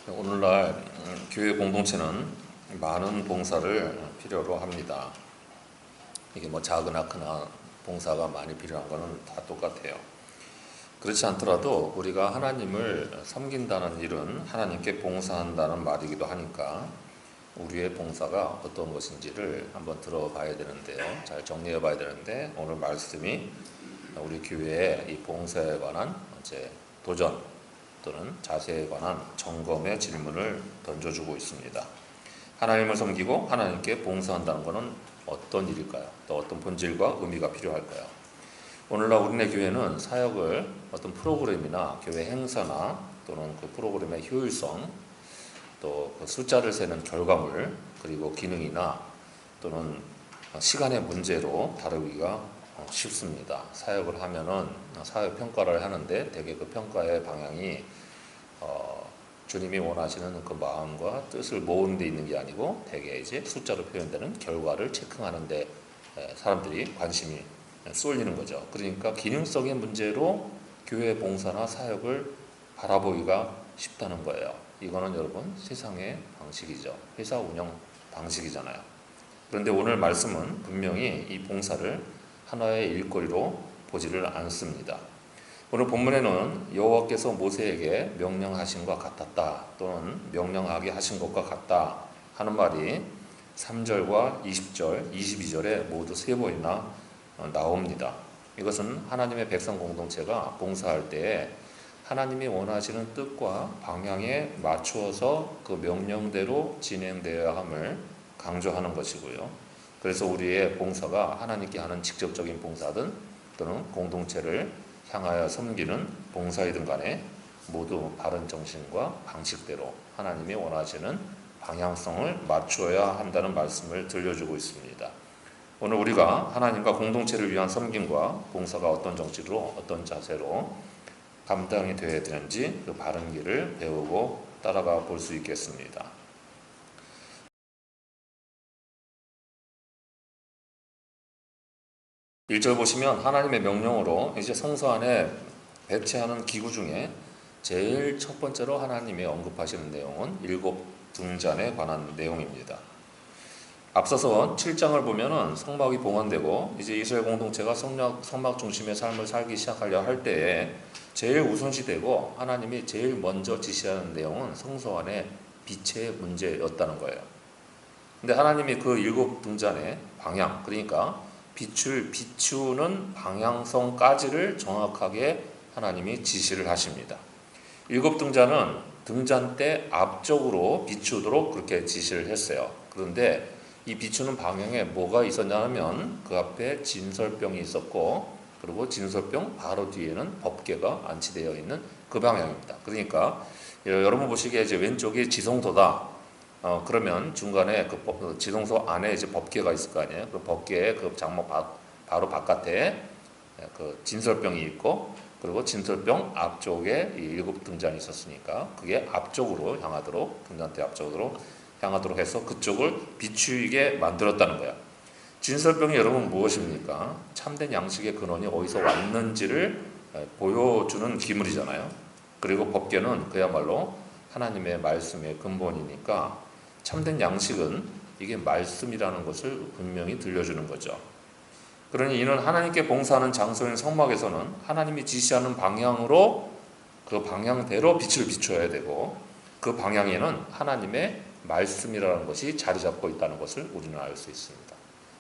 오늘날 교회 공동체는 많은 봉사를 필요로 합니다. 이게 뭐 작으나 크나 봉사가 많이 필요한 것은 다 똑같아요. 그렇지 않더라도 우리가 하나님을 섬긴다는 일은 하나님께 봉사한다는 말이기도 하니까 우리의 봉사가 어떤 것인지를 한번 들어봐야 되는데요. 잘 정리해 봐야 되는데 오늘 말씀이 우리 교회의 이 봉사에 관한 이제 도전 또는 자세에 관한 점검의 질문을 던져주고 있습니다. 하나님을 섬기고 하나님께 봉사한다는 것은 어떤 일일까요? 또 어떤 본질과 의미가 필요할까요? 오늘날 우리네 교회는 사역을 어떤 프로그램이나 교회 행사나 또는 그 프로그램의 효율성 또 그 숫자를 세는 결과물 그리고 기능이나 또는 시간의 문제로 다루기가 쉽습니다. 사역을 하면은 사역 평가를 하는데 대개 그 평가의 방향이 주님이 원하시는 그 마음과 뜻을 모으는 데 있는 게 아니고 대개 이제 숫자로 표현되는 결과를 체크하는 데 사람들이 관심이 쏠리는 거죠. 그러니까 기능성의 문제로 교회 봉사나 사역을 바라보기가 쉽다는 거예요. 이거는 여러분 세상의 방식이죠. 회사 운영 방식이잖아요. 그런데 오늘 말씀은 분명히 이 봉사를 하나의 일거리로 보지를 않습니다. 오늘 본문에는 여호와께서 모세에게 명령하신 것 같았다 또는 명령하게 하신 것과 같다 하는 말이 3절과 20절, 22절에 모두 3번이나 나옵니다. 이것은 하나님의 백성 공동체가 봉사할 때에 하나님이 원하시는 뜻과 방향에 맞추어서 그 명령대로 진행되어야 함을 강조하는 것이고요. 그래서 우리의 봉사가 하나님께 하는 직접적인 봉사든 또는 공동체를 향하여 섬기는 봉사이든 간에 모두 바른 정신과 방식대로 하나님이 원하시는 방향성을 맞추어야 한다는 말씀을 들려주고 있습니다. 오늘 우리가 하나님과 공동체를 위한 섬김과 봉사가 어떤 정치로 어떤 자세로 감당이 되어야 되는지 그 바른 길을 배우고 따라가 볼 수 있겠습니다. 1절 보시면 하나님의 명령으로 이제 성소 안에 배치하는 기구 중에 제일 첫 번째로 하나님이 언급하시는 내용은 7 등잔에 관한 내용입니다. 앞서서 7장을 보면은 성막이 봉헌되고 이제 이스라엘 공동체가 성막 중심의 삶을 살기 시작하려 할 때에 제일 우선시되고 하나님이 제일 먼저 지시하는 내용은 성소 안의 빛의 문제였다는 거예요. 근데 하나님이 그 7 등잔의 방향, 그러니까 비추는 방향성까지를 정확하게 하나님이 지시를 하십니다. 7 등잔은 등잔대 앞쪽으로 비추도록 그렇게 지시를 했어요. 그런데 이 비추는 방향에 뭐가 있었냐면 그 앞에 진설병이 있었고 그리고 진설병 바로 뒤에는 법궤가 안치되어 있는 그 방향입니다. 그러니까 여러분 보시기에 이제 왼쪽이 지성소다. 그러면 중간에 그 지성소 안에 이제 법궤가 있을 거 아니에요. 그 법궤의 그 장막 바로 바깥에 그 진설병이 있고 그리고 진설병 앞쪽에 이 7 등잔이 있었으니까 그게 앞쪽으로 향하도록 등잔대 앞쪽으로 향하도록 해서 그쪽을 비추게 만들었다는 거야. 진설병이 여러분 무엇입니까? 참된 양식의 근원이 어디서 왔는지를 보여주는 기물이잖아요. 그리고 법궤는 그야말로 하나님의 말씀의 근본이니까 참된 양식은 이게 말씀이라는 것을 분명히 들려주는 거죠. 그러니 이는 하나님께 봉사하는 장소인 성막에서는 하나님이 지시하는 방향으로 그 방향대로 빛을 비춰야 되고 그 방향에는 하나님의 말씀이라는 것이 자리 잡고 있다는 것을 우리는 알 수 있습니다.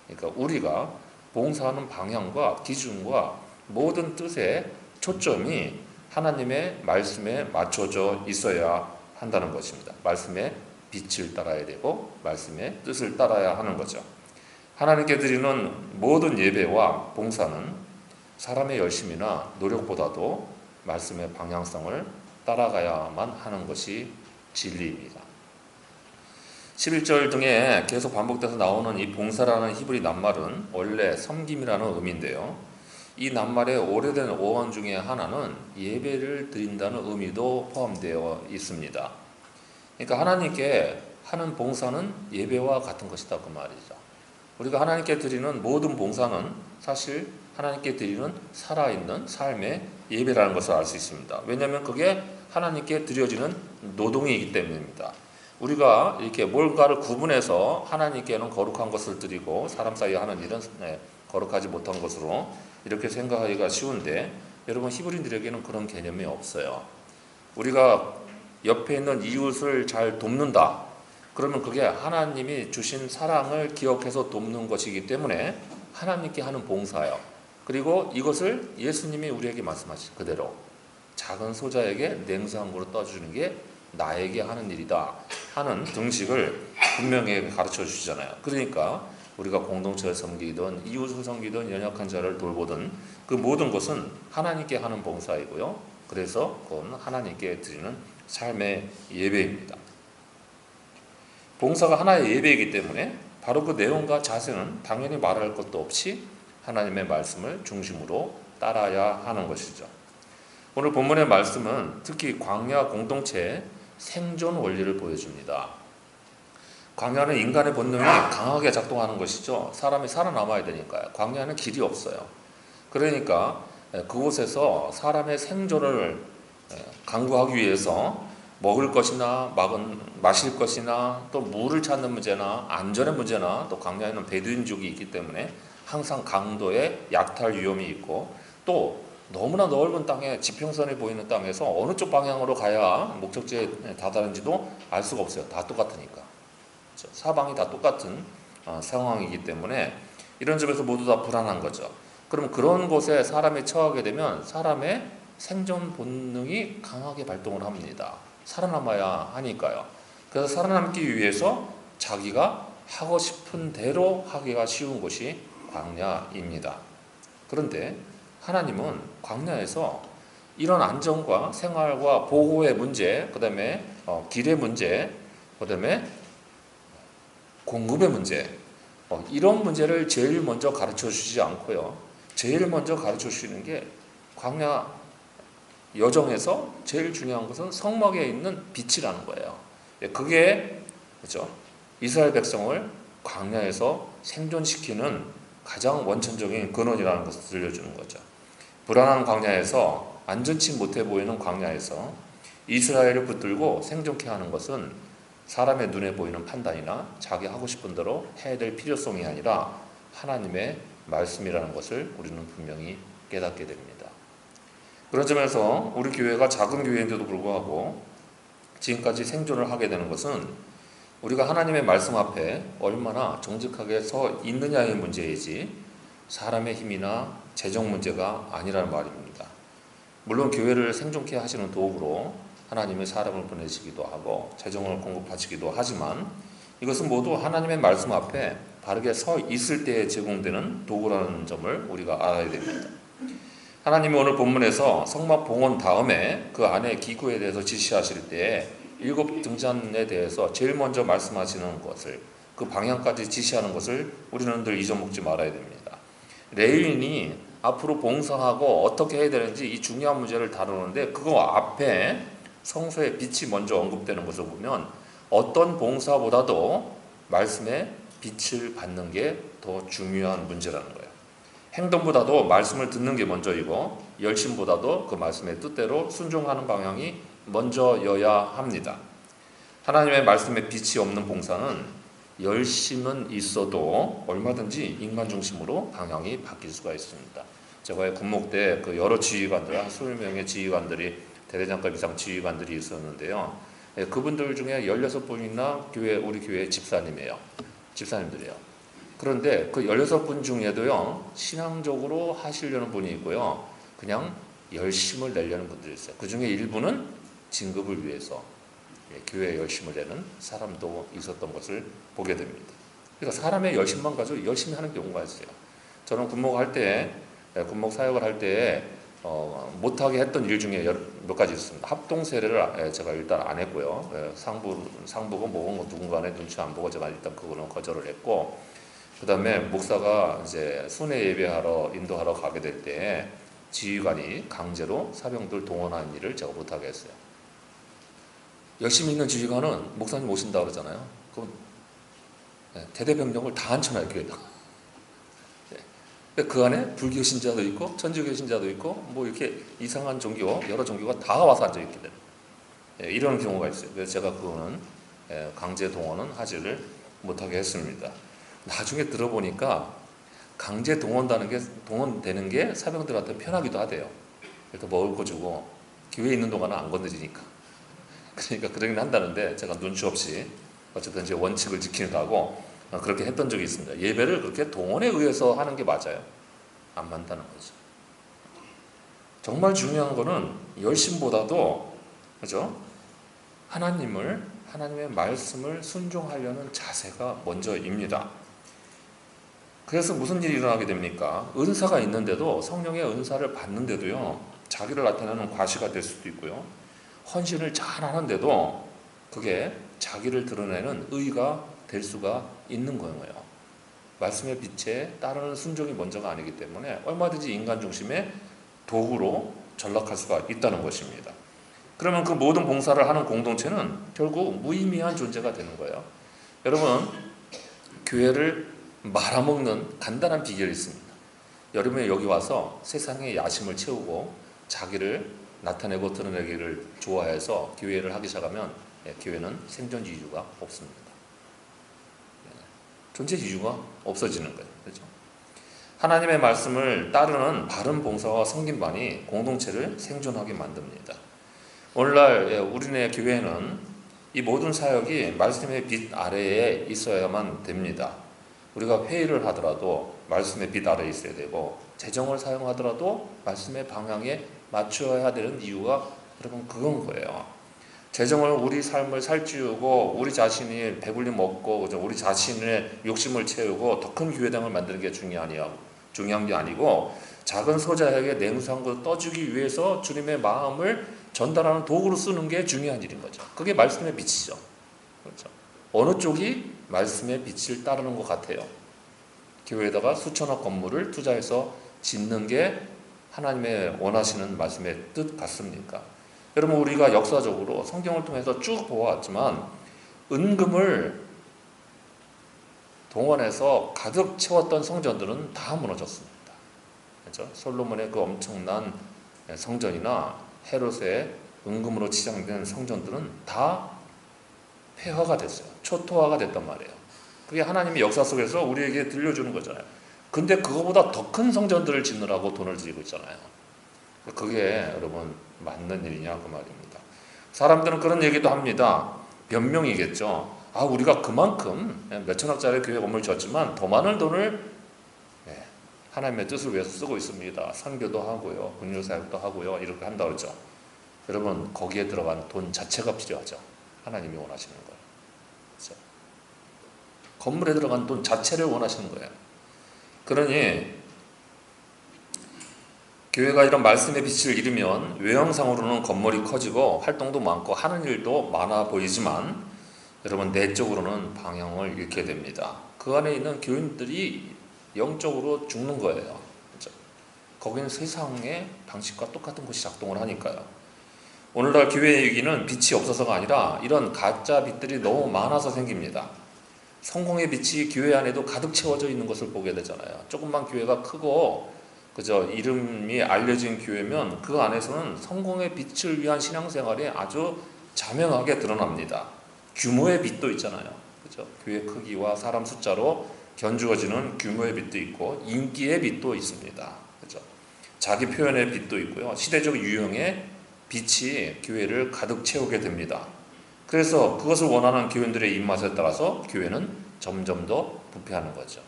그러니까 우리가 봉사하는 방향과 기준과 모든 뜻의 초점이 하나님의 말씀에 맞춰져 있어야 한다는 것입니다. 말씀의 빛을 따라야 되고 말씀의 뜻을 따라야 하는 거죠. 하나님께 드리는 모든 예배와 봉사는 사람의 열심이나 노력보다도 말씀의 방향성을 따라가야만 하는 것이 진리입니다. 11절 등에 계속 반복돼서 나오는 이 봉사라는 히브리 낱말은 원래 섬김이라는 의미인데요. 이 낱말의 오래된 어원 중에 하나는 예배를 드린다는 의미도 포함되어 있습니다. 그러니까 하나님께 하는 봉사는 예배와 같은 것이다 그 말이죠. 우리가 하나님께 드리는 모든 봉사는 사실 하나님께 드리는 살아있는 삶의 예배라는 것을 알 수 있습니다. 왜냐하면 그게 하나님께 드려지는 노동이기 때문입니다. 우리가 이렇게 뭔가를 구분해서 하나님께는 거룩한 것을 드리고 사람 사이에 하는 일은 거룩하지 못한 것으로 이렇게 생각하기가 쉬운데, 여러분 히브리인들에게는 그런 개념이 없어요. 우리가 옆에 있는 이웃을 잘 돕는다, 그러면 그게 하나님이 주신 사랑을 기억해서 돕는 것이기 때문에 하나님께 하는 봉사예요. 그리고 이것을 예수님이 우리에게 말씀하신 그대로 작은 소자에게 냉수 한 그릇 떠주는 게 나에게 하는 일이다 하는 등식을 분명히 가르쳐 주시잖아요. 그러니까 우리가 공동체를 섬기든 이웃을 섬기든 연약한 자를 돌보든 그 모든 것은 하나님께 하는 봉사이고요. 그래서 그건 하나님께 드리는 삶의 예배입니다. 봉사가 하나의 예배이기 때문에 바로 그 내용과 자세는 당연히 말할 것도 없이 하나님의 말씀을 중심으로 따라야 하는 것이죠. 오늘 본문의 말씀은 특히 광야 공동체의 생존 원리를 보여줍니다. 광야는 인간의 본능이 강하게 작동하는 것이죠. 사람이 살아남아야 되니까요. 광야는 길이 없어요. 그러니까 그곳에서 사람의 생존을 강구하기 위해서 먹을 것이나 마실 것이나 또 물을 찾는 문제나 안전의 문제나, 또 광야에는 베두인족이 있기 때문에 항상 강도의 약탈 위험이 있고, 또 너무나 넓은 땅에 지평선이 보이는 땅에서 어느 쪽 방향으로 가야 목적지에 다다른지도 알 수가 없어요. 다 똑같으니까. 사방이 다 똑같은 상황이기 때문에 이런 점에서 모두 다 불안한 거죠. 그럼 그런 곳에 사람이 처하게 되면 사람의 생존 본능이 강하게 발동을 합니다. 살아남아야 하니까요. 그래서 살아남기 위해서 자기가 하고 싶은 대로 하기가 쉬운 곳이 광야입니다. 그런데 하나님은 광야에서 이런 안전과 생활과 보호의 문제, 그 다음에 길의 문제, 그 다음에 공급의 문제, 이런 문제를 제일 먼저 가르쳐 주시지 않고요. 제일 먼저 가르쳐 주시는 게 광야 여정에서 제일 중요한 것은 성막에 있는 빛이라는 거예요. 그게 그렇죠? 이스라엘 백성을 광야에서 생존시키는 가장 원천적인 근원이라는 것을 들려주는 거죠. 불안한 광야에서, 안전치 못해 보이는 광야에서 이스라엘을 붙들고 생존케 하는 것은 사람의 눈에 보이는 판단이나 자기 하고 싶은 대로 해야 될 필요성이 아니라 하나님의 말씀이라는 것을 우리는 분명히 깨닫게 됩니다. 그런 점에서 우리 교회가 작은 교회인데도 불구하고 지금까지 생존을 하게 되는 것은 우리가 하나님의 말씀 앞에 얼마나 정직하게 서 있느냐의 문제이지 사람의 힘이나 재정 문제가 아니라는 말입니다. 물론 교회를 생존케 하시는 도구로 하나님의 사람을 보내시기도 하고 재정을 공급하시기도 하지만 이것은 모두 하나님의 말씀 앞에 바르게 서 있을 때에 제공되는 도구라는 점을 우리가 알아야 됩니다. 하나님이 오늘 본문에서 성막 봉헌 다음에 그 안에 기구에 대해서 지시하실 때 7 등잔에 대해서 제일 먼저 말씀하시는 것을, 그 방향까지 지시하는 것을 우리는 늘 잊어먹지 말아야 됩니다. 레위인이 앞으로 봉사하고 어떻게 해야 되는지 이 중요한 문제를 다루는데 그거 앞에 성소의 빛이 먼저 언급되는 것을 보면 어떤 봉사보다도 말씀의 빛을 받는 게 더 중요한 문제라는 거예요. 행동보다도 말씀을 듣는 게 먼저이고 열심보다도 그 말씀의 뜻대로 순종하는 방향이 먼저여야 합니다. 하나님의 말씀에 빛이 없는 봉사는 열심은 있어도 얼마든지 인간 중심으로 방향이 바뀔 수가 있습니다. 제가 군목 때 그 여러 지휘관들, 한 20명의 지휘관들이, 대대장급 이상 지휘관들이 있었는데요. 그분들 중에 16분이나 우리 교회 집사님들이에요. 그런데 그 16분 중에도요, 신앙적으로 하시려는 분이 있고요, 그냥 열심을 내려는 분들이 있어요. 그 중에 일부는 진급을 위해서 교회에 열심을 내는 사람도 있었던 것을 보게 됩니다. 그러니까 사람의 열심만 가지고 열심히 하는 경우가 있어요. 저는 군목 사역을 할 때 못하게 했던 일 중에 몇 가지 있습니다. 합동 세례를 제가 일단 안 했고요. 상부고 뭐고 누군가의 눈치 안 보고 제가 일단 그거는 거절을 했고, 그 다음에 목사가 이제 순회 예배하러 인도하러 가게 될 때 지휘관이 강제로 사병들 동원하는 일을 제가 못하게 했어요. 열심히 있는 지휘관은 목사님 오신다 그러잖아요. 그럼 대대병력을 다 앉혀놔요, 교회에다. 그 안에 불교 신자도 있고 천주교 신자도 있고 뭐 이렇게 이상한 종교, 여러 종교가 다 와서 앉아있게 돼요. 이런 경우가 있어요. 그래서 제가 그거는 강제 동원은 하지를 못하게 했습니다. 나중에 들어보니까 강제 동원되는 게 사병들한테 편하기도 하대요. 그래서 먹을 거 주고 교회에 있는 동안은 안 건드리니까. 그러니까 그러긴 한다는데 제가 눈치 없이 어쨌든 이제 원칙을 지키려고 그렇게 했던 적이 있습니다. 예배를 그렇게 동원에 의해서 하는 게 맞아요? 안 맞다는 거죠. 정말 중요한 거는 열심보다도 그죠? 하나님의 말씀을 순종하려는 자세가 먼저입니다. 그래서 무슨 일이 일어나게 됩니까? 은사가 있는데도 성령의 은사를 받는데도요, 자기를 나타내는 과시가 될 수도 있고요, 헌신을 잘 하는데도 그게 자기를 드러내는 의가 될 수가 있는 거예요. 말씀의 빛에 따르는 순종이 먼저가 아니기 때문에 얼마든지 인간 중심의 도구로 전락할 수가 있다는 것입니다. 그러면 그 모든 봉사를 하는 공동체는 결국 무의미한 존재가 되는 거예요. 여러분, 교회를 말아먹는 간단한 비결이 있습니다. 여러분이 여기 와서 세상의 야심을 채우고 자기를 나타내고 드러내기를 좋아해서 교회를 하기 시작하면 교회는 생존 이유가 없습니다. 존재 이유가 없어지는 거예요. 그렇죠? 하나님의 말씀을 따르는 바른 봉사와 섬김반이 공동체를 생존하게 만듭니다. 오늘날 우리네 교회는 이 모든 사역이 말씀의 빛 아래에 있어야만 됩니다. 우리가 회의를 하더라도 말씀의 빛 아래에 있어야 되고, 재정을 사용하더라도 말씀의 방향에 맞추어야 되는 이유가 여러분 그건 거예요. 재정을 우리 삶을 살찌우고 우리 자신이 배불리 먹고 우리 자신의 욕심을 채우고 더 큰 교회당을 만드는 게 중요한 게 아니고, 작은 소자에게 냉수한 것을 떠주기 위해서 주님의 마음을 전달하는 도구로 쓰는 게 중요한 일인 거죠. 그게 말씀의 빛이죠. 그렇죠? 어느 쪽이 말씀의 빛을 따르는 것 같아요? 교회에다가 수천억 건물을 투자해서 짓는 게 하나님의 원하시는 말씀의 뜻 같습니까? 여러분, 우리가 역사적으로 성경을 통해서 쭉 보아왔지만 은금을 동원해서 가득 채웠던 성전들은 다 무너졌습니다. 그렇죠? 솔로몬의 그 엄청난 성전이나 헤롯의 은금으로 치장된 성전들은 다 폐허가 됐어요. 초토화가 됐단 말이에요. 그게 하나님의 역사 속에서 우리에게 들려주는 거잖아요. 근데 그거보다 더 큰 성전들을 짓느라고 돈을 들이고 있잖아요. 그게 여러분 맞는 일이냐 그 말입니다. 사람들은 그런 얘기도 합니다. 변명이겠죠. 우리가 그만큼 몇천억짜리 교회 건물 지었지만 더 많은 돈을 하나님의 뜻을 위해서 쓰고 있습니다. 선교도 하고요, 분율사역도 하고요, 이렇게 한다고 그러죠. 여러분, 거기에 들어간 돈 자체가 필요하죠. 하나님이 원하시는 거예요. 그렇죠? 건물에 들어간 돈 자체를 원하시는 거예요. 그러니 교회가 이런 말씀의 빛을 잃으면 외형상으로는 건물이 커지고 활동도 많고 하는 일도 많아 보이지만 여러분, 내적으로는 방향을 잃게 됩니다. 그 안에 있는 교인들이 영적으로 죽는 거예요. 그렇죠? 거기는 세상의 방식과 똑같은 것이 작동을 하니까요. 오늘날 교회의 위기는 빛이 없어서가 아니라 이런 가짜 빛들이 너무 많아서 생깁니다. 성공의 빛이 교회 안에도 가득 채워져 있는 것을 보게 되잖아요. 조금만 교회가 크고 그저 이름이 알려진 교회면 그 안에서는 성공의 빛을 위한 신앙생활이 아주 자명하게 드러납니다. 규모의 빛도 있잖아요. 그죠? 교회 크기와 사람 숫자로 견주어지는 규모의 빛도 있고 인기의 빛도 있습니다. 그죠? 자기 표현의 빛도 있고요. 시대적 유형의 빛이 교회를 가득 채우게 됩니다. 그래서 그것을 원하는 교인들의 입맛에 따라서 교회는 점점 더 부패하는 거죠.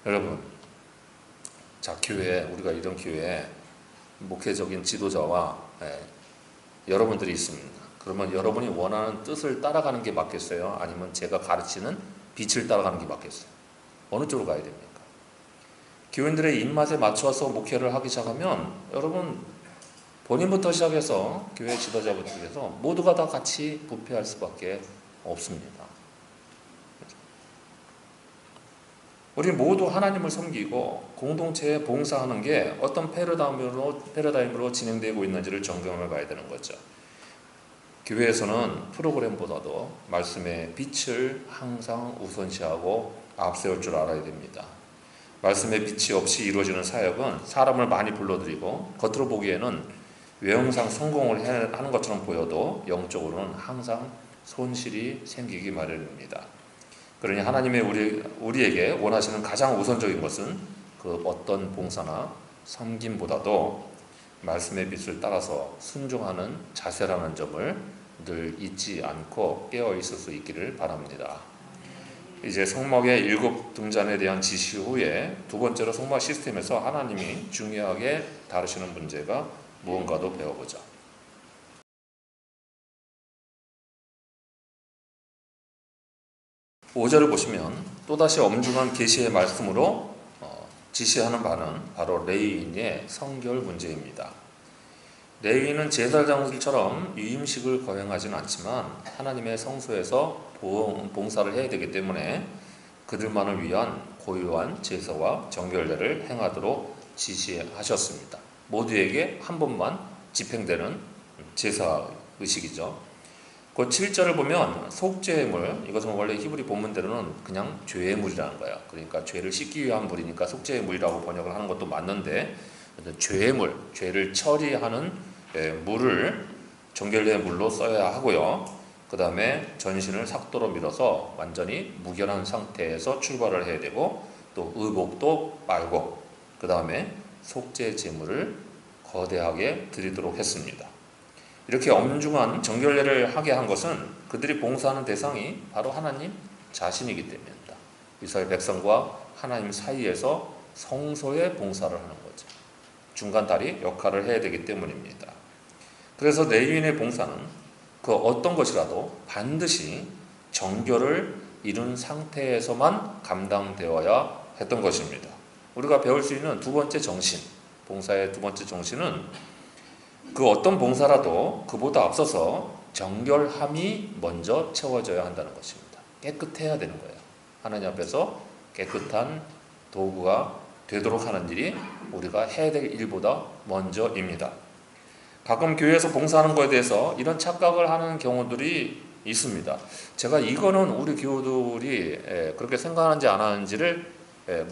여러분, 자, 우리가 이런 교회에 목회적인 지도자와 여러분들이 있습니다. 그러면 여러분이 원하는 뜻을 따라가는 게 맞겠어요? 아니면 제가 가르치는 빛을 따라가는 게 맞겠어요? 어느 쪽으로 가야 됩니까? 교인들의 입맛에 맞춰서 목회를 하기 시작하면 여러분, 본인부터 시작해서 교회 지도자부터 시작해서 모두가 다 같이 부패할 수밖에 없습니다. 우리 모두 하나님을 섬기고 공동체에 봉사하는 게 어떤 패러다임으로 진행되고 있는지를 점검해 봐야 되는 거죠. 교회에서는 프로그램보다도 말씀의 빛을 항상 우선시하고 앞세울 줄 알아야 됩니다. 말씀의 빛이 없이 이루어지는 사역은 사람을 많이 불러들이고 겉으로 보기에는 외형상 성공을 하는 것처럼 보여도 영적으로는 항상 손실이 생기기 마련입니다. 그러니 하나님의 우리에게 원하시는 가장 우선적인 것은 그 어떤 봉사나 섬김보다도 말씀의 빛을 따라서 순종하는 자세라는 점을 늘 잊지 않고 깨어 있을 수 있기를 바랍니다. 이제 성막의 7 등잔에 대한 지시 후에 두 번째로 성막 시스템에서 하나님이 중요하게 다루시는 문제가 무언가도 배워보자. 5절을 보시면 또다시 엄중한 계시의 말씀으로 지시하는 바는 바로 레위인의 성결 문제입니다. 레위인은 제사장들처럼 유임식을 거행하지는 않지만 하나님의 성소에서 봉사를 해야 되기 때문에 그들만을 위한 고유한 제사와 정결례를 행하도록 지시하셨습니다. 모두에게 한 번만 집행되는 제사 의식이죠. 그 7절을 보면 속죄물, 이것은 원래 히브리 본문대로는 그냥 죄의 물이라는 거예요. 그러니까 죄를 씻기 위한 물이니까 속죄의 물이라고 번역을 하는 것도 맞는데, 죄의 물, 죄를 처리하는 물을 정결례의 물로 써야 하고요. 그 다음에 전신을 삭도로 밀어서 완전히 무결한 상태에서 출발을 해야 되고, 또 의복도 빨고, 그 다음에 속죄 제물을 거대하게 드리도록 했습니다. 이렇게 엄중한 정결례를 하게 한 것은 그들이 봉사하는 대상이 바로 하나님 자신이기 때문입니다. 이스라엘 백성과 하나님 사이에서 성소의 봉사를 하는 거죠. 중간다리 역할을 해야 되기 때문입니다. 그래서 레위인의 봉사는 그 어떤 것이라도 반드시 정결을 이룬 상태에서만 감당되어야 했던 것입니다. 우리가 배울 수 있는 두 번째 정신, 봉사의 두 번째 정신은 그 어떤 봉사라도 그보다 앞서서 정결함이 먼저 채워져야 한다는 것입니다. 깨끗해야 되는 거예요. 하나님 앞에서 깨끗한 도구가 되도록 하는 일이 우리가 해야 될 일보다 먼저입니다. 가끔 교회에서 봉사하는 것에 대해서 이런 착각을 하는 경우들이 있습니다. 제가 이거는 우리 교우들이 그렇게 생각하는지 안 하는지를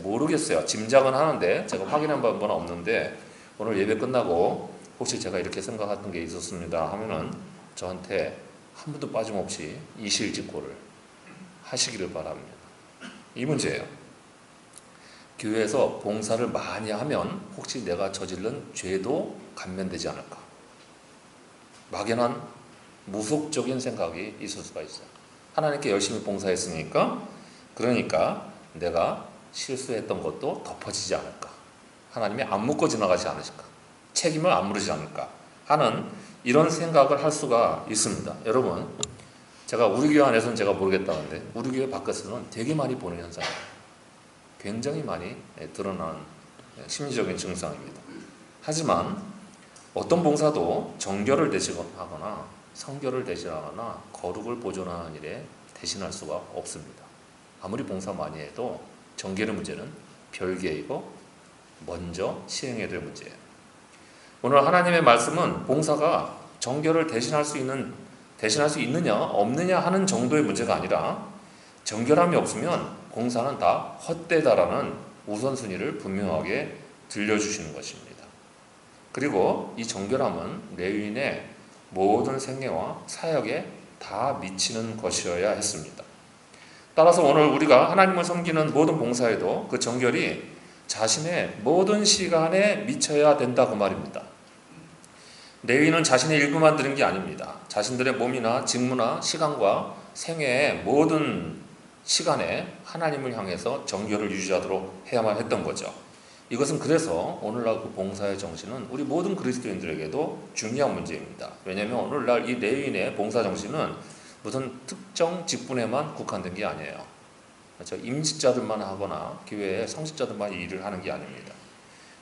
모르겠어요. 짐작은 하는데 제가 확인한 바는 없는데, 오늘 예배 끝나고 혹시 제가 이렇게 생각했던 게 있었습니다 하면은 저한테 한 번도 빠짐없이 이실직고를 하시기를 바랍니다. 이 문제예요. 교회에서 봉사를 많이 하면 혹시 내가 저지른 죄도 감면되지 않을까? 막연한 무속적인 생각이 있을 수가 있어요. 하나님께 열심히 봉사했으니까, 그러니까 내가 실수했던 것도 덮어지지 않을까? 하나님이 안 묻고 지나가지 않으실까? 책임을 안 물으지 않을까 하는 이런 생각을 할 수가 있습니다. 여러분, 제가 우리 교회 안에서는 제가 모르겠다는데 우리 교회 밖에서는 되게 많이 보는 현상이에요. 굉장히 많이 드러나는 심리적인 증상입니다. 하지만 어떤 봉사도 정결을 대신하거나 성결을 대신하거나 거룩을 보존하는 일에 대신할 수가 없습니다. 아무리 봉사 많이 해도 정결의 문제는 별개이고 먼저 시행해야 될 문제예요. 오늘 하나님의 말씀은 봉사가 정결을 대신할 수 있느냐 없느냐 하는 정도의 문제가 아니라, 정결함이 없으면 봉사는 다 헛되다라는 우선순위를 분명하게 들려주시는 것입니다. 그리고 이 정결함은 레위인의 모든 생애와 사역에 다 미치는 것이어야 했습니다. 따라서 오늘 우리가 하나님을 섬기는 모든 봉사에도 그 정결이 자신의 모든 시간에 미쳐야 된다 그 말입니다. 레위인은 자신의 일부만 드는 게 아닙니다. 자신들의 몸이나 직무나 시간과 생애의 모든 시간에 하나님을 향해서 정결을 유지하도록 해야만 했던 거죠. 이것은 그래서 오늘날 그 봉사의 정신은 우리 모든 그리스도인들에게도 중요한 문제입니다. 왜냐하면 오늘날 이 레위인의 봉사 정신은 무슨 특정 직분에만 국한된 게 아니에요. 그렇죠? 임직자들만 하거나 교회의 성직자들만 일을 하는 게 아닙니다.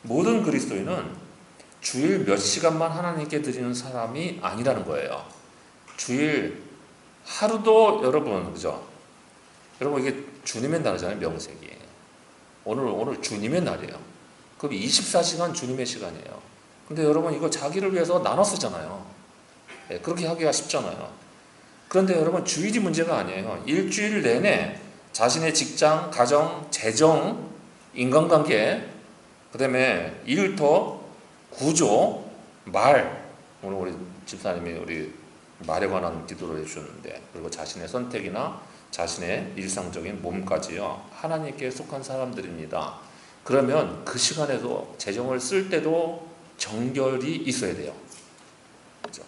모든 그리스도인은 주일 몇 시간만 하나님께 드리는 사람이 아니라는 거예요. 주일 하루도 여러분, 그죠? 여러분, 이게 주님의 날이잖아요. 명색이. 오늘 주님의 날이에요. 그럼 24시간 주님의 시간이에요. 근데 여러분, 이거 자기를 위해서 나눠 쓰잖아요. 그렇게 하기가 쉽잖아요. 그런데 여러분, 주일이 문제가 아니에요. 일주일 내내 자신의 직장, 가정, 재정, 인간관계, 그 다음에 일터, 구조, 말, 오늘 우리 집사님이 우리 말에 관한 기도를 해주셨는데, 그리고 자신의 선택이나 자신의 일상적인 몸까지요, 하나님께 속한 사람들입니다. 그러면 그 시간에도 재정을 쓸 때도 정결이 있어야 돼요. 그렇죠?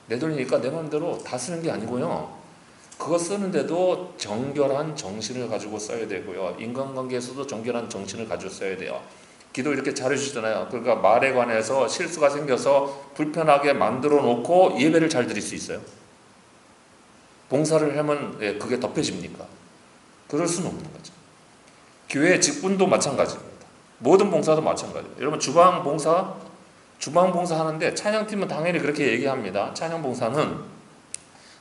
내 돈이니까 내 마음대로 다 쓰는 게 아니고요, 그거 쓰는데도 정결한 정신을 가지고 써야 되고요, 인간관계에서도 정결한 정신을 가지고 써야 돼요. 기도 이렇게 잘해주시잖아요. 그러니까 말에 관해서 실수가 생겨서 불편하게 만들어 놓고 예배를 잘 드릴 수 있어요? 봉사를 하면 그게 덮여집니까? 그럴 수는 없는 거죠. 교회 직분도 마찬가지입니다. 모든 봉사도 마찬가지입니다. 여러분, 주방 봉사 하는데 찬양팀은 당연히 그렇게 얘기합니다. 찬양 봉사는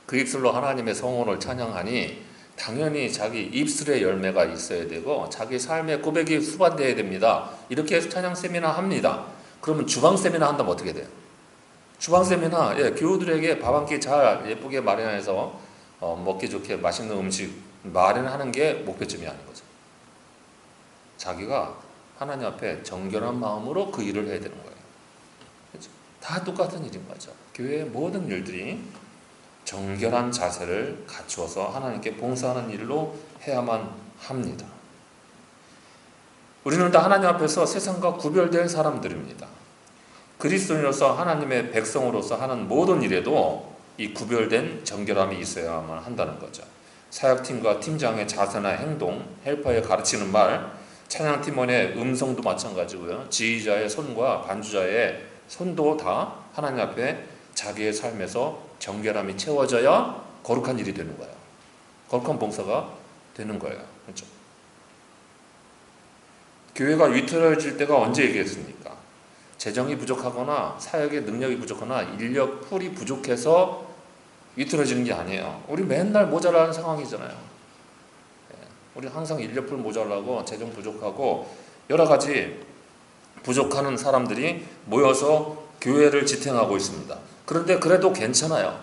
그 입술로 하나님의 성원을 찬양하니 당연히 자기 입술의 열매가 있어야 되고 자기 삶의 고백이 수반되어야 됩니다. 이렇게 해서 찬양 세미나 합니다. 그러면 주방 세미나 한다면 어떻게 돼요? 주방 세미나, 교우들에게 밥 한 끼 잘 예쁘게 마련해서 먹기 좋게 맛있는 음식 마련하는 게 목표점이 아닌 거죠. 자기가 하나님 앞에 정결한 마음으로 그 일을 해야 되는 거예요. 그렇죠? 다 똑같은 일인 거죠. 교회의 모든 일들이 정결한 자세를 갖추어서 하나님께 봉사하는 일로 해야만 합니다. 우리는 다 하나님 앞에서 세상과 구별된 사람들입니다. 그리스도인으로서 하나님의 백성으로서 하는 모든 일에도 이 구별된 정결함이 있어야만 한다는 거죠. 사역팀과 팀장의 자세나 행동, 헬퍼의 가르치는 말, 찬양팀원의 음성도 마찬가지고요, 지휘자의 손과 반주자의 손도 다 하나님 앞에 자기의 삶에서 정결함이 채워져야 거룩한 일이 되는 거예요. 거룩한 봉사가 되는 거예요. 그렇죠? 교회가 위태로워질 때가 언제 얘기했습니까? 재정이 부족하거나 사역의 능력이 부족하거나 인력 풀이 부족해서 위태로워지는 게 아니에요. 우리 맨날 모자라는 상황이잖아요. 우리 항상 인력 풀 모자라고 재정 부족하고 여러 가지 부족하는 사람들이 모여서 교회를 지탱하고 있습니다. 그런데 그래도 괜찮아요.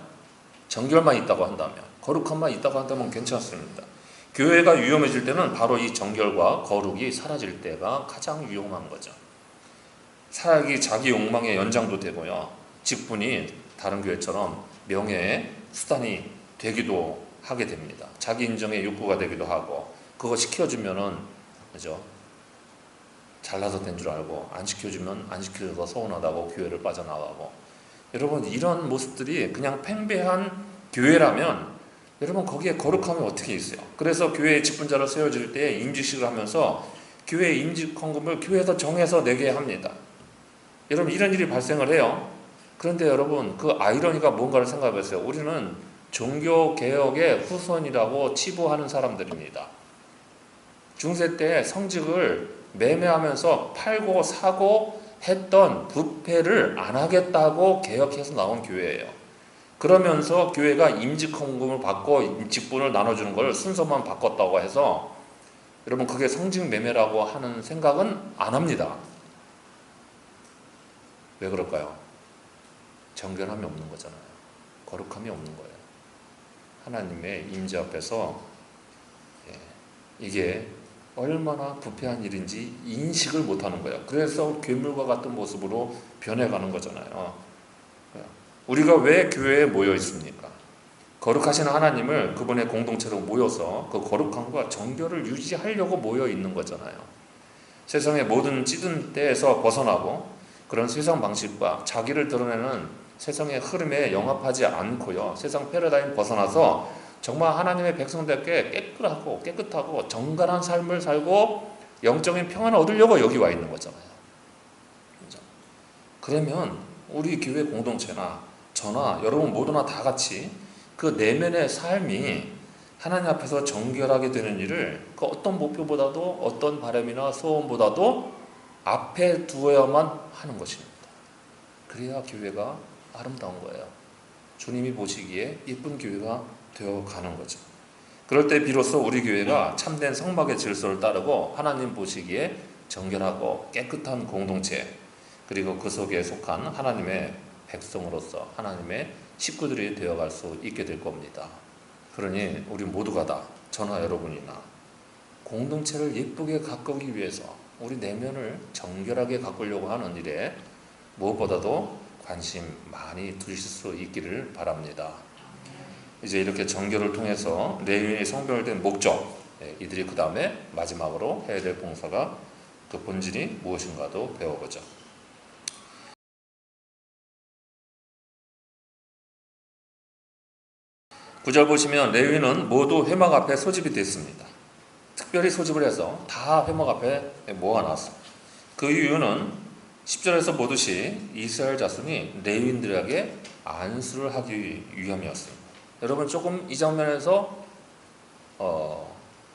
정결만 있다고 한다면, 거룩함만 있다고 한다면 괜찮습니다. 교회가 위험해질 때는 바로 이 정결과 거룩이 사라질 때가 가장 위험한 거죠. 사역이 자기 욕망의 연장도 되고요, 직분이 다른 교회처럼 명예의 수단이 되기도 하게 됩니다. 자기 인정의 욕구가 되기도 하고, 그거 시켜주면은, 그죠? 잘나서 된 줄 알고, 안 시켜주면 안 시켜줘서 서운하다고 교회를 빠져나가고. 여러분, 이런 모습들이 그냥 팽배한 교회라면 여러분 거기에 거룩함이 어떻게 있어요? 그래서 교회의 직분자로 세워질 때 임직식을 하면서 교회 임직 헌금을 교회에서 정해서 내게 합니다. 여러분, 이런 일이 발생을 해요. 그런데 여러분, 그 아이러니가 뭔가를 생각해 보세요. 우리는 종교개혁의 후손이라고 치부하는 사람들입니다. 중세 때 성직을 매매하면서 팔고 사고 했던 부패를 안 하겠다고 개혁해서 나온 교회예요. 그러면서 교회가 임직헌금을 받고 직분을 나눠주는 걸 순서만 바꿨다고 해서 여러분, 그게 성직 매매라고 하는 생각은 안 합니다. 왜 그럴까요? 정결함이 없는 거잖아요. 거룩함이 없는 거예요. 하나님의 임재 앞에서 이게 얼마나 부패한 일인지 인식을 못하는 거예요. 그래서 괴물과 같은 모습으로 변해가는 거잖아요. 우리가 왜 교회에 모여 있습니까? 거룩하신 하나님을 그분의 공동체로 모여서 그 거룩함과 정결을 유지하려고 모여 있는 거잖아요. 세상의 모든 찌든 때에서 벗어나고 그런 세상 방식과 자기를 드러내는 세상의 흐름에 영합하지 않고요, 세상 패러다임 벗어나서 정말 하나님의 백성답게 깨끗하고 정갈한 삶을 살고 영적인 평안을 얻으려고 여기 와 있는 거잖아요. 그렇죠? 그러면 우리 교회 공동체나 저나 여러분 모두나 다 같이 그 내면의 삶이 하나님 앞에서 정결하게 되는 일을 그 어떤 목표보다도 어떤 바람이나 소원보다도 앞에 두어야만 하는 것입니다. 그래야 교회가 아름다운 거예요. 주님이 보시기에 예쁜 교회가 되어가는 거죠. 그럴 때 비로소 우리 교회가 참된 성막의 질서를 따르고 하나님 보시기에 정결하고 깨끗한 공동체, 그리고 그 속에 속한 하나님의 백성으로서 하나님의 식구들이 되어갈 수 있게 될 겁니다. 그러니 우리 모두가 다, 저나 여러분이나 공동체를 예쁘게 가꾸기 위해서 우리 내면을 정결하게 가꾸려고 하는 일에 무엇보다도 관심 많이 두실 수 있기를 바랍니다. 이제 이렇게 정결을 통해서 레위인이 성별된 목적, 이들이 그 다음에 마지막으로 해야 될 봉사가 그 본질이 무엇인가도 배워보죠. 9절 보시면 레위인은 모두 회막 앞에 소집이 됐습니다. 특별히 소집을 해서 다 회막 앞에 모아놨습니다. 그 이유는 10절에서 보듯이 이스라엘 자손이 레위인들에게 안수를 하기 위함이었습니다. 여러분 조금 이 장면에서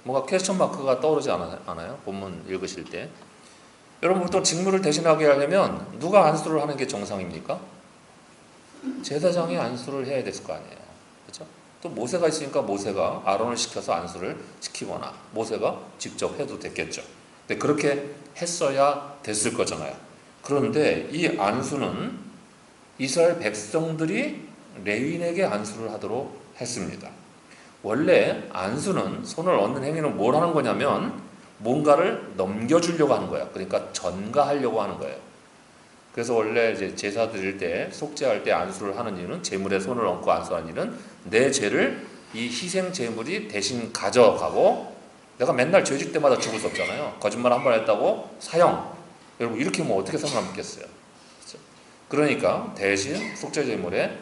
뭔가 퀘스천 마크가 떠오르지 않아요? 본문 읽으실 때. 여러분 보통 직무를 대신하게 하려면 누가 안수를 하는 게 정상입니까? 제사장이 안수를 해야 됐을 거 아니에요. 그렇죠? 또 모세가 있으니까 모세가 아론을 시켜서 안수를 시키거나 모세가 직접 해도 됐겠죠. 근데 그렇게 했어야 됐을 거잖아요. 그런데 이 안수는 이스라엘 백성들이 레위인에게 안수를 하도록 했습니다. 원래 안수는 손을 얹는 행위는 뭘 하는 거냐면 뭔가를 넘겨주려고 하는 거예요. 그러니까 전가하려고 하는 거예요. 그래서 원래 이제 제사 드릴 때 속죄할 때 안수를 하는 이유는 제물에 손을 얹고 안수하는 이유는 내 죄를 이 희생 제물이 대신 가져가고 내가 맨날 죄질 때마다 죽을 수 없잖아요. 거짓말 한 번 했다고 사형. 여러분 이렇게 뭐 어떻게 살아남겠어요? 그렇죠? 그러니까 대신 속죄 제물에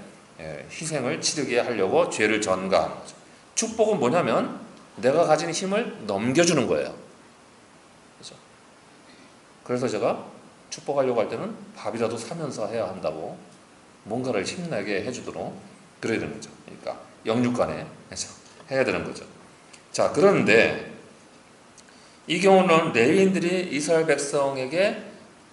희생을 치르게 하려고 죄를 전가하는 거죠. 축복은 뭐냐면 내가 가진 힘을 넘겨주는 거예요. 그렇죠? 그래서 제가 축복하려고 할 때는 밥이라도 사면서 해야 한다고 뭔가를 힘나게 해주도록 그래야 되는 거죠. 그러니까 영육간에 해야 되는 거죠. 자, 그런데 이 경우는 레위인들이 이스라엘 백성에게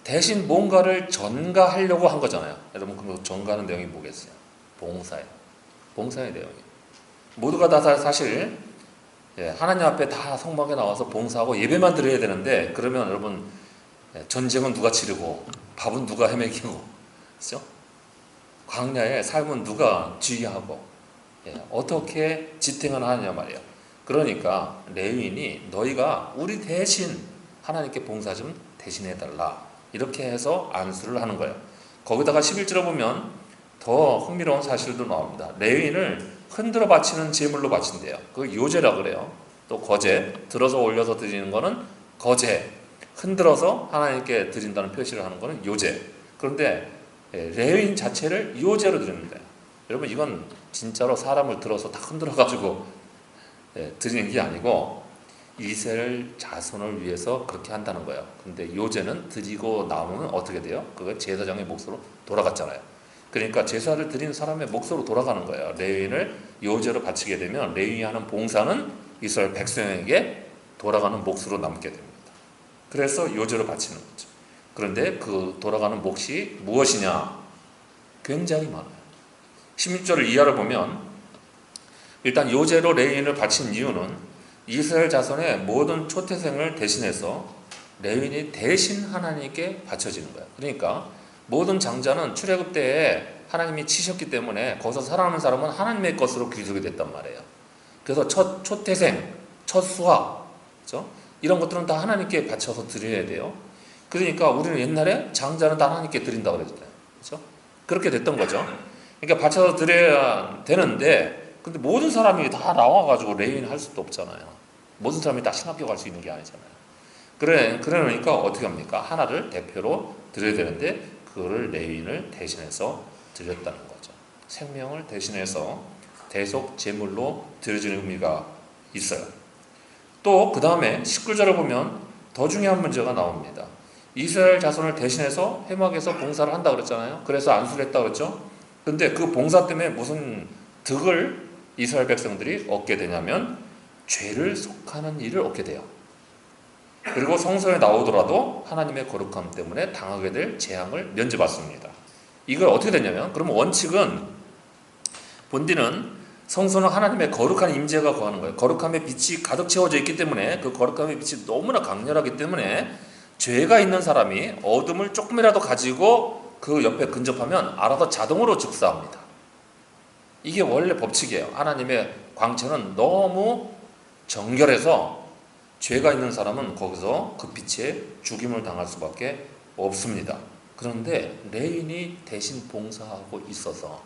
대신 뭔가를 전가하려고 한 거잖아요. 여러분 그 전가하는 내용이 뭐겠어요? 봉사예요. 봉사의 내용이에요. 모두가 다 사실 하나님 앞에 다 성막에 나와서 봉사하고 예배만 드려야 되는데 그러면 여러분 전쟁은 누가 치르고 밥은 누가 헤매기고 그렇죠? 광야의 삶은 누가 지휘하고 어떻게 지탱을 하느냐 말이에요. 그러니까 레위인이 너희가 우리 대신 하나님께 봉사 좀 대신해달라 이렇게 해서 안수를 하는 거예요. 거기다가 11절에 보면 더 흥미로운 사실도 나옵니다. 레위인을 흔들어 바치는 제물로 바친대요. 그걸 요제라 그래요. 또 거제, 들어서 올려서 드리는 거는 거제, 흔들어서 하나님께 드린다는 표시를 하는 거는 요제. 그런데 레위인 자체를 요제로 드립니다. 여러분 이건 진짜로 사람을 들어서 다 흔들어가지고 드리는 게 아니고 이스라엘 자손을 위해서 그렇게 한다는 거예요. 근데 요제는 드리고 남으면 어떻게 돼요? 그거 제사장의 몫으로 돌아갔잖아요. 그러니까 제사를 드리는 사람의 몫으로 돌아가는 거예요. 레위인을 요제로 바치게 되면 레위인이 하는 봉사는 이스라엘 백성에게 돌아가는 몫으로 남게 됩니다. 그래서 요제로 바치는 거죠. 그런데 그 돌아가는 몫이 무엇이냐? 굉장히 많아요. 16절을 이하를 보면 일단 요제로 레위인을 바친 이유는 이스라엘 자손의 모든 초태생을 대신해서 레위인이 대신 하나님께 바쳐지는 거예요. 그러니까 모든 장자는 출애굽 때에 하나님이 치셨기 때문에 거기서 살아남은 사람은 하나님의 것으로 귀속이 됐단 말이에요. 그래서 첫 초태생, 첫 수확, 그렇죠? 이런 것들은 다 하나님께 바쳐서 드려야 돼요. 그러니까 우리는 옛날에 장자는 다 하나님께 드린다고 그랬잖아요. 그렇죠? 그렇게 됐던 거죠. 그러니까 바쳐서 드려야 되는데 근데 모든 사람이 다 나와가지고 레위인 할 수도 없잖아요. 모든 사람이 다 신학교 갈 수 있는 게 아니잖아요. 그러니까 어떻게 합니까? 하나를 대표로 드려야 되는데 그거를 레위인을 대신해서 드렸다는 거죠. 생명을 대신해서 대속 제물로 드려지는 의미가 있어요. 또 그 다음에 19절을 보면 더 중요한 문제가 나옵니다. 이스라엘 자손을 대신해서 회막에서 봉사를 한다 그랬잖아요. 그래서 안수를 했다 그랬죠. 근데 그 봉사 때문에 무슨 득을 이스라엘 백성들이 얻게 되냐면 죄를 속하는 일을 얻게 돼요. 그리고 성소에 나오더라도 하나님의 거룩함 때문에 당하게 될 재앙을 면제받습니다. 이걸 어떻게 되냐면 그러면 원칙은 본디는 성소는 하나님의 거룩한 임재가 거하는 거예요. 거룩함의 빛이 가득 채워져 있기 때문에 그 거룩함의 빛이 너무나 강렬하기 때문에 죄가 있는 사람이 어둠을 조금이라도 가지고 그 옆에 근접하면 알아서 자동으로 즉사합니다. 이게 원래 법칙이에요. 하나님의 광채는 너무 정결해서 죄가 있는 사람은 거기서 그 빛에 죽임을 당할 수밖에 없습니다. 그런데 레윈이 대신 봉사하고 있어서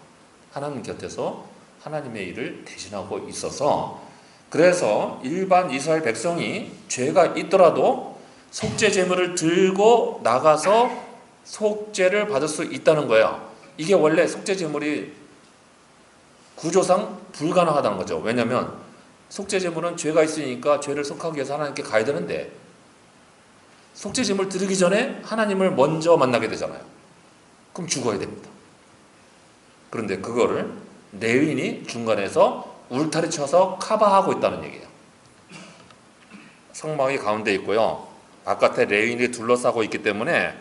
하나님 곁에서 하나님의 일을 대신하고 있어서 그래서 일반 이스라엘 백성이 죄가 있더라도 속죄 제물을 들고 나가서 속죄를 받을 수 있다는 거예요. 이게 원래 속죄 제물이 구조상 불가능하다는 거죠. 왜냐하면 속죄 제물은 죄가 있으니까 죄를 속하기 위해서 하나님께 가야 되는데 속죄 제물 드리기 전에 하나님을 먼저 만나게 되잖아요. 그럼 죽어야 됩니다. 그런데 그거를 레윈이 중간에서 울타리 쳐서 커버하고 있다는 얘기예요. 성막이 가운데 있고요. 바깥에 레윈이 둘러싸고 있기 때문에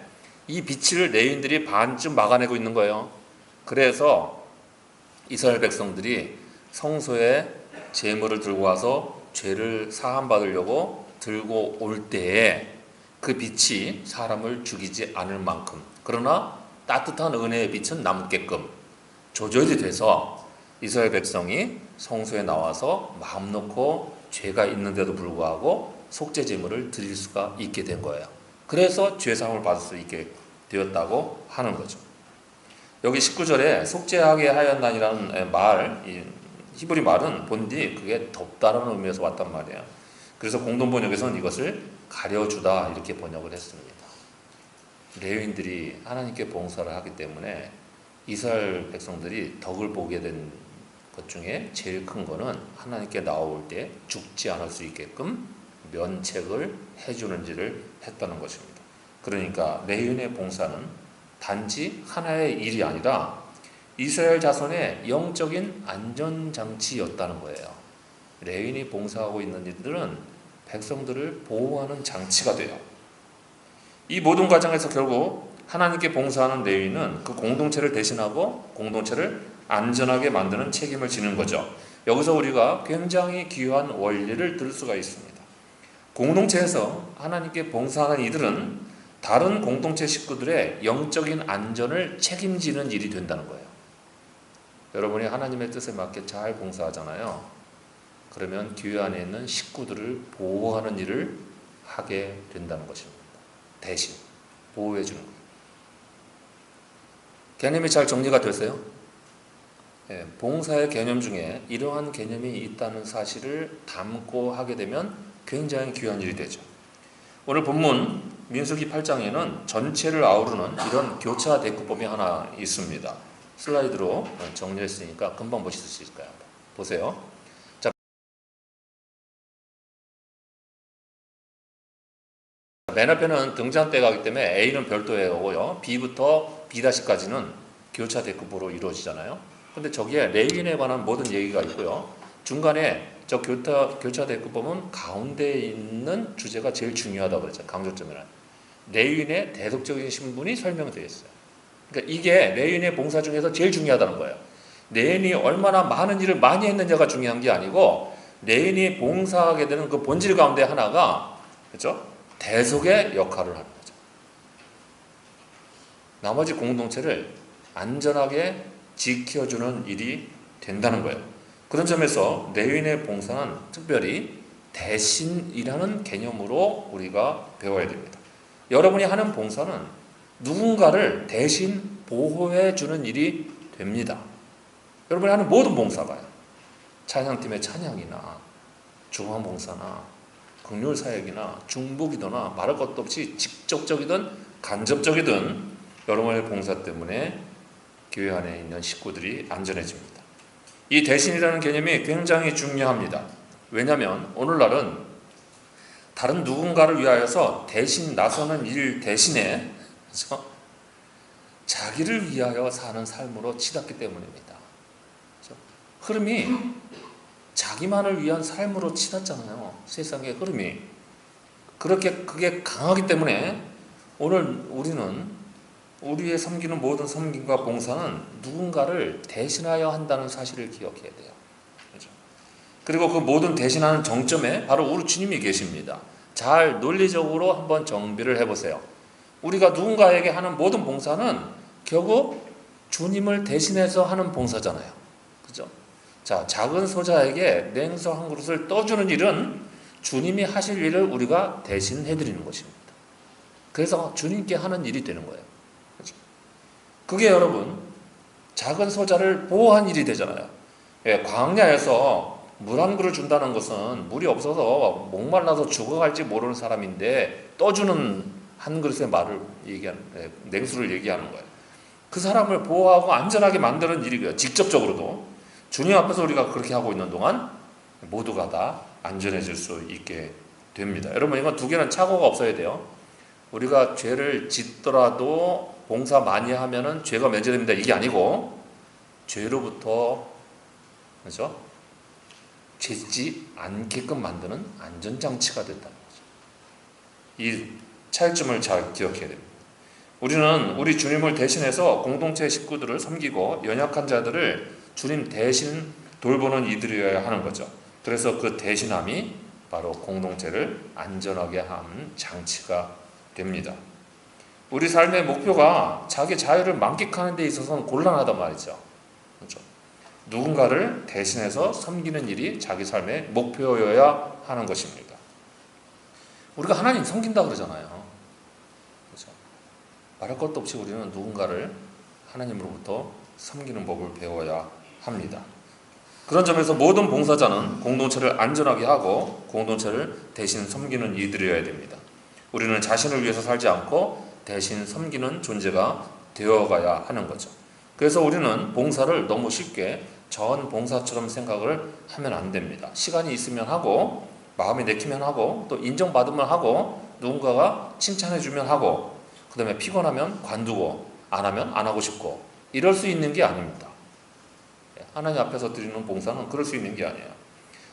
이 빛을 레윈들이 반쯤 막아내고 있는 거예요. 그래서 이스라엘 백성들이 성소에 제물을 들고 와서 죄를 사함받으려고 들고 올 때에 그 빛이 사람을 죽이지 않을 만큼 그러나 따뜻한 은혜의 빛은 남게끔 조절이 돼서 이스라엘 백성이 성소에 나와서 마음 놓고 죄가 있는데도 불구하고 속죄 제물을 드릴 수가 있게 된 거예요. 그래서 죄사함을 받을 수 있게 되었다고 하는 거죠. 여기 19절에 속죄하게 하였나니라는 말, 이 히브리 말은 본디 그게 덥다라는 의미에서 왔단 말이에요. 그래서 공동 번역에서는 이것을 가려주다 이렇게 번역을 했습니다. 레위인들이 하나님께 봉사를 하기 때문에 이스라엘 백성들이 덕을 보게 된 것 중에 제일 큰 거는 하나님께 나올 때 죽지 않을 수 있게끔 면책을 해주는 일을 했다는 것입니다. 그러니까 레위인의 봉사는 단지 하나의 일이 아니라 이스라엘 자손의 영적인 안전장치였다는 거예요. 레위인이 봉사하고 있는 일들은 백성들을 보호하는 장치가 돼요. 이 모든 과정에서 결국 하나님께 봉사하는 레위인은 그 공동체를 대신하고 공동체를 안전하게 만드는 책임을 지는 거죠. 여기서 우리가 굉장히 귀한 원리를 들 수가 있습니다. 공동체에서 하나님께 봉사하는 이들은 다른 공동체 식구들의 영적인 안전을 책임지는 일이 된다는 거예요. 여러분이 하나님의 뜻에 맞게 잘 봉사하잖아요. 그러면 교회 안에 있는 식구들을 보호하는 일을 하게 된다는 것입니다. 대신 보호해 주는 거예요. 개념이 잘 정리가 됐어요? 봉사의 개념 중에 이러한 개념이 있다는 사실을 담고 하게 되면 굉장히 귀한 일이 되죠. 오늘 본문 민수기 8장에는 전체를 아우르는 이런 교차 대꾸법이 하나 있습니다. 슬라이드로 정리했으니까 금방 보실 수 있을까요? 보세요. 자, 맨 앞에는 등잔대가 기 때문에 A는 별도에 오고요. B부터 B-까지는 교차 대꾸법으로 이루어지잖아요. 근데 저기에 레위인에 관한 모든 얘기가 있고요. 중간에 저 교차 대꾸법은 가운데에 있는 주제가 제일 중요하다고 그랬죠. 강조점에는. 레위인의 대속적인 신분이 설명되어 있어요. 그러니까 이게 레위인의 봉사 중에서 제일 중요하다는 거예요. 레위인이 얼마나 많은 일을 많이 했느냐가 중요한 게 아니고 레위인이 봉사하게 되는 그 본질 가운데 하나가 그렇죠? 대속의 역할을 하는 거죠. 나머지 공동체를 안전하게 지켜주는 일이 된다는 거예요. 그런 점에서 레위인의 봉사는 특별히 대신이라는 개념으로 우리가 배워야 됩니다. 여러분이 하는 봉사는 누군가를 대신 보호해 주는 일이 됩니다. 여러분이 하는 모든 봉사가요. 찬양팀의 찬양이나 중앙봉사나 긍휼사역이나 중보기도나 말할 것도 없이 직접적이든 간접적이든 여러분의 봉사 때문에 교회 안에 있는 식구들이 안전해집니다. 이 대신이라는 개념이 굉장히 중요합니다. 왜냐하면 오늘날은 다른 누군가를 위하여서 대신 나서는 일 대신에 그렇죠? 자기를 위하여 사는 삶으로 치닫기 때문입니다. 그렇죠? 흐름이 자기만을 위한 삶으로 치닫잖아요. 세상의 흐름이. 그게 강하기 때문에 오늘 우리는 우리의 섬기는 모든 섬김과 봉사는 누군가를 대신하여 한다는 사실을 기억해야 돼요. 그렇죠? 그리고 그 모든 대신하는 정점에 바로 우리 주님이 계십니다. 잘 논리적으로 한번 정비를 해보세요. 우리가 누군가에게 하는 모든 봉사는 결국 주님을 대신해서 하는 봉사잖아요. 그죠? 자, 작은 소자에게 냉수 한 그릇을 떠주는 일은 주님이 하실 일을 우리가 대신 해드리는 것입니다. 그래서 주님께 하는 일이 되는 거예요. 그렇죠? 그게 여러분 작은 소자를 보호한 일이 되잖아요. 예, 광야에서 물 한 그릇 준다는 것은 물이 없어서 목말라서 죽어갈지 모르는 사람인데 떠주는 한 그릇의 냉수를 얘기하는 거예요. 그 사람을 보호하고 안전하게 만드는 일이고요. 직접적으로도 주님 앞에서 우리가 그렇게 하고 있는 동안 모두가 다 안전해질 수 있게 됩니다. 여러분, 이건 두 개는 착오가 없어야 돼요. 우리가 죄를 짓더라도 봉사 많이 하면은 죄가 면제됩니다, 이게 아니고 죄로부터, 그렇죠? 짓지 않게끔 만드는 안전장치가 됐다는 거죠. 이 차이점을 잘 기억해야 됩니다. 우리는 우리 주님을 대신해서 공동체 식구들을 섬기고 연약한 자들을 주님 대신 돌보는 이들이어야 하는 거죠. 그래서 그 대신함이 바로 공동체를 안전하게 하는 장치가 됩니다. 우리 삶의 목표가 자기 자유를 만끽하는 데 있어서는 곤란하단 말이죠. 그렇죠? 누군가를 대신해서 섬기는 일이 자기 삶의 목표여야 하는 것입니다. 우리가 하나님 섬긴다 그러잖아요. 그렇죠? 말할 것도 없이 우리는 누군가를 하나님으로부터 섬기는 법을 배워야 합니다. 그런 점에서 모든 봉사자는 공동체를 안전하게 하고 공동체를 대신 섬기는 이들이어야 됩니다. 우리는 자신을 위해서 살지 않고 대신 섬기는 존재가 되어가야 하는 거죠. 그래서 우리는 봉사를 너무 쉽게 전 봉사처럼 생각을 하면 안 됩니다. 시간이 있으면 하고, 마음이 내키면 하고, 또 인정받으면 하고, 누군가가 칭찬해주면 하고, 그 다음에 피곤하면 관두고, 안 하면 안 하고 싶고, 이럴 수 있는 게 아닙니다. 하나님 앞에서 드리는 봉사는 그럴 수 있는 게 아니에요.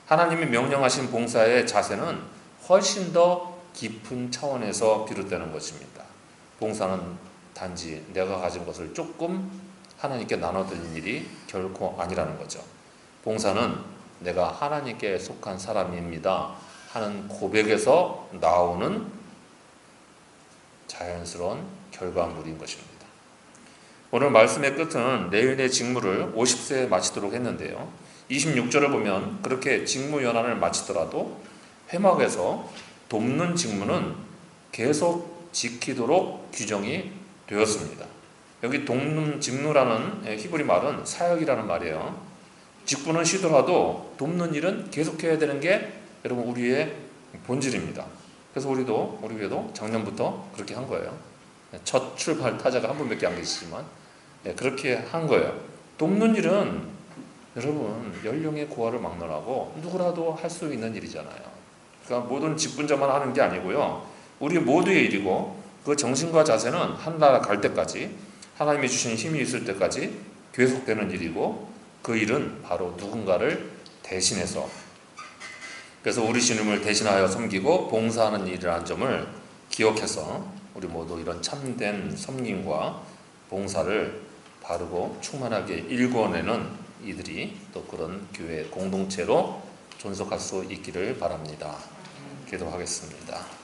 하나님이 명령하신 봉사의 자세는 훨씬 더 깊은 차원에서 비롯되는 것입니다. 봉사는 단지 내가 가진 것을 조금 하나님께 나눠드리는 일이 결코 아니라는 거죠. 봉사는 내가 하나님께 속한 사람입니다 하는 고백에서 나오는 자연스러운 결과물인 것입니다. 오늘 말씀의 끝은 레위인의 직무를 50세에 마치도록 했는데요. 26절을 보면 그렇게 직무연한을 마치더라도 회막에서 돕는 직무는 계속 지키도록 규정이 되었습니다. 여기 돕는 직무라는 히브리 말은 사역이라는 말이에요. 직분은 쉬더라도 돕는 일은 계속해야 되는 게 여러분 우리의 본질입니다. 그래서 우리 교회도 작년부터 그렇게 한 거예요. 첫 출발 타자가 한 분밖에 안 계시지만 그렇게 한 거예요. 돕는 일은 여러분 연령의 고하를 막론하고 누구라도 할 수 있는 일이잖아요. 그러니까 모든 직분자만 하는 게 아니고요. 우리 모두의 일이고 그 정신과 자세는 하늘나라 갈 때까지 하나님이 주신 힘이 있을 때까지 계속되는 일이고 그 일은 바로 누군가를 대신해서 그래서 우리 주님을 대신하여 섬기고 봉사하는 일이라는 점을 기억해서 우리 모두 이런 참된 섬김과 봉사를 바르고 충만하게 일궈내는 이들이 또 그런 교회 공동체로 존속할 수 있기를 바랍니다. 기도하겠습니다.